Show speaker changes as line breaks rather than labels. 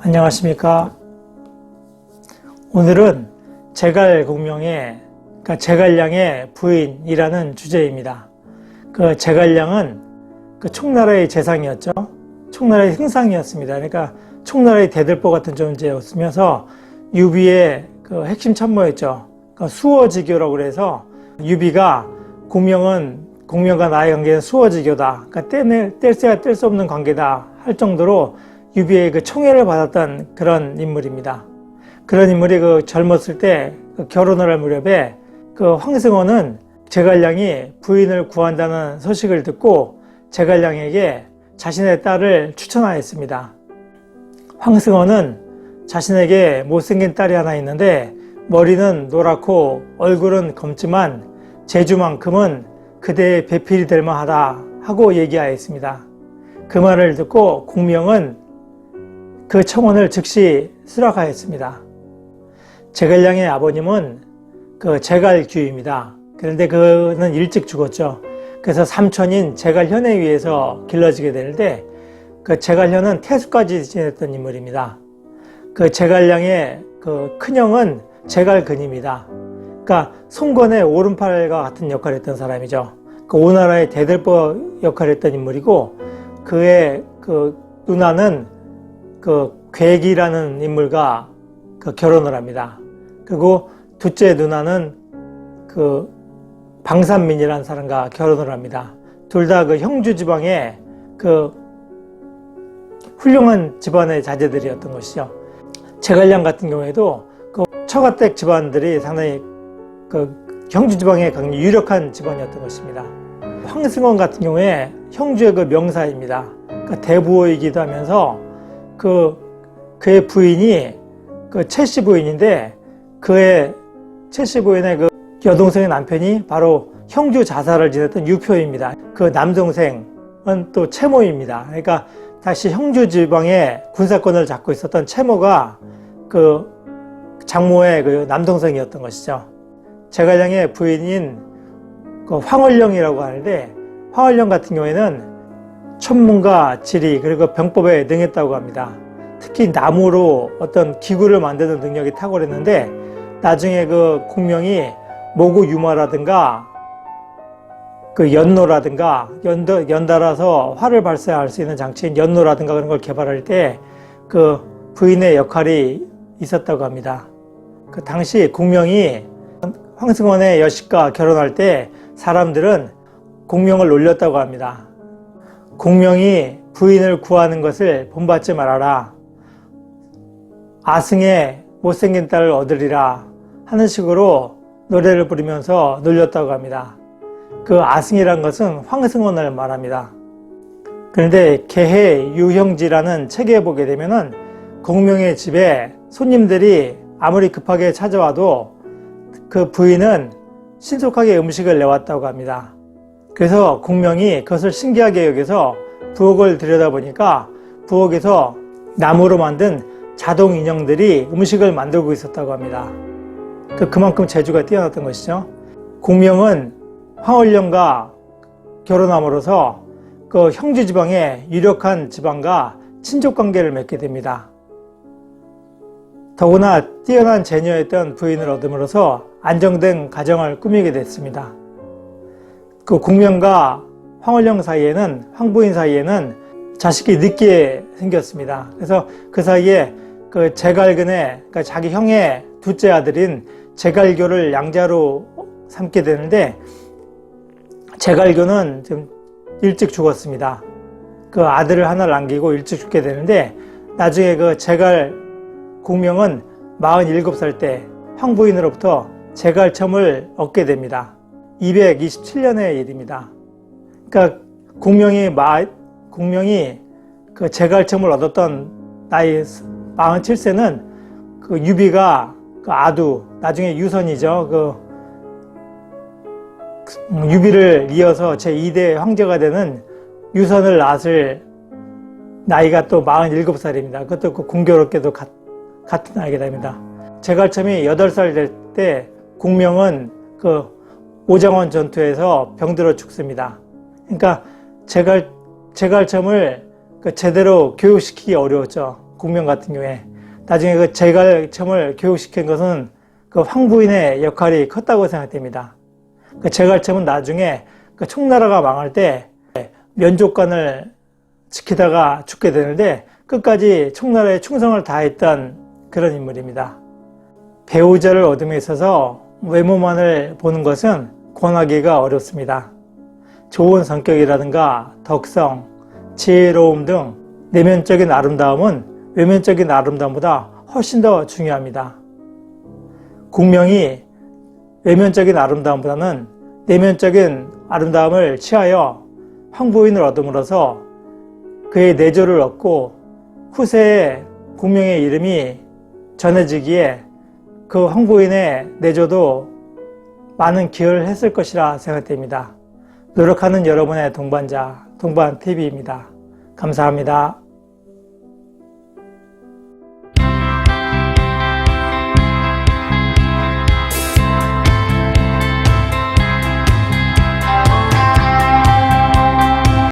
안녕하십니까. 오늘은 제갈공명의 제갈량의 부인이라는 주제입니다. 그 제갈량은 그 총나라의 재상이었죠. 총나라의 흥상이었습니다. 그러니까 총나라의 대들보 같은 존재였으면서 유비의 그 핵심 참모였죠. 그러니까 수어지교라고 그래서 유비가 공명과 나의 관계는 수어지교다. 그러니까 뗄래야 뗄 수 없는 관계다 할 정도로 유비의 그 총애를 받았던 그런 인물입니다. 그런 인물이 그 젊었을 때 그 결혼을 할 무렵에 그 황승원은 제갈량이 부인을 구한다는 소식을 듣고 제갈량에게 자신의 딸을 추천하였습니다. 황승원은 자신에게 못생긴 딸이 하나 있는데 머리는 노랗고 얼굴은 검지만 재주만큼은 그대의 배필이 될 만하다 하고 얘기하였습니다. 그 말을 듣고 공명은 그 청혼을 즉시 수락하였습니다. 제갈량의 아버님은 그 제갈규입니다. 그런데 그는 일찍 죽었죠. 그래서 삼촌인 제갈현에 의해서 길러지게 되는데 그 제갈현은 태수까지 지냈던 인물입니다. 그 제갈량의 그 큰형은 제갈근입니다. 그러니까 송건의 오른팔과 같은 역할을 했던 사람이죠. 그 오나라의 대들보 역할을 했던 인물이고 그의 그 누나는 그 괴기라는 인물과 그 결혼을 합니다. 그리고 둘째 누나는 그 방산민이라는 사람과 결혼을 합니다. 둘 다 그 형주 지방의 그 훌륭한 집안의 자제들이었던 것이죠. 제갈량 같은 경우에도 그 처가댁 집안들이 상당히 그 형주 지방의 굉장히 유력한 집안이었던 것입니다. 황승원 같은 경우에 형주의 그 명사입니다. 그러니까 대부호이기도 하면서 그의 부인이 그 최씨 부인인데 그의 최씨 부인의 그 여동생의 남편이 바로 형주 자사를 지냈던 유표입니다. 그 남동생은 또 채모입니다. 그러니까 다시 형주 지방의 군사권을 잡고 있었던 채모가 그 장모의 그 남동생이었던 것이죠. 제갈량의 부인인 그 황월령이라고 하는데 황월령 같은 경우에는 천문과 지리 그리고 병법에 능했다고 합니다. 특히 나무로 어떤 기구를 만드는 능력이 탁월했는데 나중에 그 공명이 모구 유마라든가 그 연노라든가 연달아서 활을 발사할 수 있는 장치인 연노라든가 그런 걸 개발할 때 그 부인의 역할이 있었다고 합니다. 그 당시 공명이 황승원의 여식과 결혼할 때 사람들은 공명을 놀렸다고 합니다. 공명이 부인을 구하는 것을 본받지 말아라. 아승의 못생긴 딸을 얻으리라 하는 식으로 노래를 부르면서 놀렸다고 합니다. 그 아승이란 것은 황승원을 말합니다. 그런데 개해 유형지라는 책에 보게 되면은 공명의 집에 손님들이 아무리 급하게 찾아와도 그 부인은 신속하게 음식을 내왔다고 합니다. 그래서 공명이 그것을 신기하게 여겨서 부엌을 들여다보니까 부엌에서 나무로 만든 자동 인형들이 음식을 만들고 있었다고 합니다. 그만큼 재주가 뛰어났던 것이죠. 공명은 황월령과 결혼함으로써 그 형주 지방의 유력한 지방과 친족 관계를 맺게 됩니다. 더구나 뛰어난 재녀였던 부인을 얻음으로써 안정된 가정을 꾸미게 됐습니다. 그 공명과 황월령 사이에는 황부인 사이에는 자식이 늦게 생겼습니다. 그래서 그 사이에 그 제갈근의 그러니까 자기 형의 둘째 아들인 제갈교를 양자로 삼게 되는데 제갈교는 좀 일찍 죽었습니다. 그 아들을 하나 남기고 일찍 죽게 되는데 나중에 그 제갈공명은 47살 때 황부인으로부터 제갈첨을 얻게 됩니다. 227년의 일입니다. 그러니까 공명이 그 제갈첨을 얻었던 나이 47세는 그 유비가 그 아두, 나중에 유선이죠. 유비를 이어서 제2대 황제가 되는 유선을 낳았을 나이가 또 47살입니다. 그것도 공교롭게도 같은 나이가 됩니다. 제갈첨이 8살 될 때 공명은 그 오장원 전투에서 병들어 죽습니다. 그러니까 제갈첨을 제대로 교육시키기 어려웠죠. 국명 같은 경우에. 나중에 그 제갈첨을 교육시킨 것은 그 황부인의 역할이 컸다고 생각됩니다. 그 제갈첨은 나중에 그 총나라가 망할 때 면족관을 지키다가 죽게 되는데 끝까지 총나라에 충성을 다했던 그런 인물입니다. 배우자를 얻음에 있어서 외모만을 보는 것은 권하기가 어렵습니다. 좋은 성격이라든가 덕성, 지혜로움 등 내면적인 아름다움은 외면적인 아름다움보다 훨씬 더 중요합니다. 국명이 외면적인 아름다움보다는 내면적인 아름다움을 취하여 황부인을 얻음으로써 그의 내조를 얻고 후세에 국명의 이름이 전해지기에 그 황부인의 내조도 많은 기여를 했을 것이라 생각됩니다. 노력하는 여러분의 동반자, 동반TV입니다. 감사합니다.